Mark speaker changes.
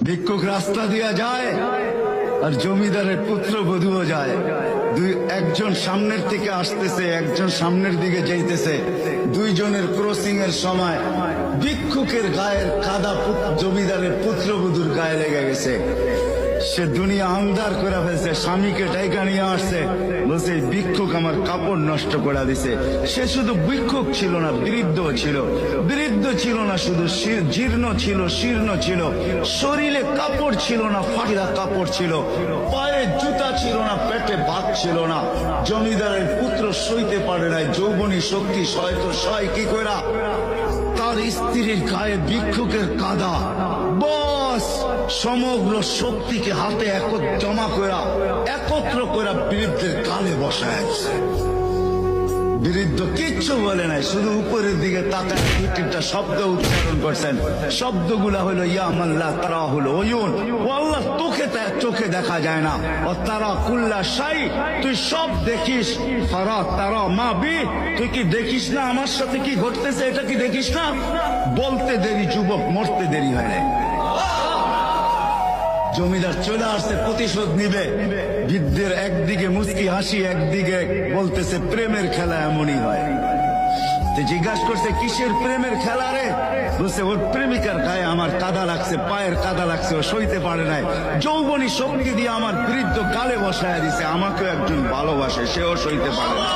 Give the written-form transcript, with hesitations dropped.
Speaker 1: ভিক্ষুক রাস্তা দিয়া যায় আর জমিদারের পুত্রবধূও যায়। একজন সামনের থেকে আসতেছে, একজন সামনের দিকে যাইতেছে। দুইজনের ক্রসিং এর সময় ভিক্ষুকের গায়ের কাদা জমিদারের পুত্রবধূর গায়ে লেগে গেছে। সে দুনিয়া আন্ধার করে ফেলছে, স্বামীকে ডাইকা নিয়ে আসছে, বলছে ভিক্ষুক আমার কাপড় নষ্ট করে দিছে। সে শুধু ভিক্ষুক ছিল না, বৃদ্ধ ছিল। বৃদ্ধ ছিল না শুধু, জীর্ণ ছিল, শীর্ণ ছিল, শরীরে কাপড় ছিল না, ফাটা কাপড় ছিল, পায়ে জুতা ছিল না, পেটে ভাত ছিল না। জমিদারের পুত্র সইতে পারে নাই, যৌবনী শক্তি সয় কি কইরা তার স্ত্রীর গায়ে ভিক্ষুকের কাদা, বস সমগ্র শক্তিকে হাতে একত্র করে বৃদ্ধের কালে বসায়ছে। বৃদ্ধ কিচ্ছু বলে নাই, শুধু উপরের দিকে তাকায় দুইটা শব্দ উচ্চারণ করছেন। শব্দগুলা হলো ইয়া মাল্লা তারা হলো ওয়ুন, ও আল্লাহ চোখে দেখা যায় না, ও তারা কুল্লা শাই, তুই সব দেখিস। ফারা তারা মা বি, তুই কি দেখিস না আমার সাথে কি ঘটতেছে, এটা কি দেখিস না? বলতে দেরি যুবক, মরতে দেরি হয় না। জমিদার চলে আসছে, প্রতিশোধ নিবে। বৃদ্ধের একদিকে মুচকি হাসি, একদিকে বলতেছে প্রেমের খেলা এমনই হয়। জিজ্ঞাসা করছে কিসের প্রেমের খেলা রে? বলছে ওর প্রেমিকার গায়ে আমার কাদা লাগছে, পায়ের কাদা লাগছে, ও সইতে পারে নাই। যৌবনী শক্তি দিয়ে আমার বৃদ্ধ গালে বসায় দিছে, আমাকেও একজন ভালোবাসে, সেও সইতে পারে না।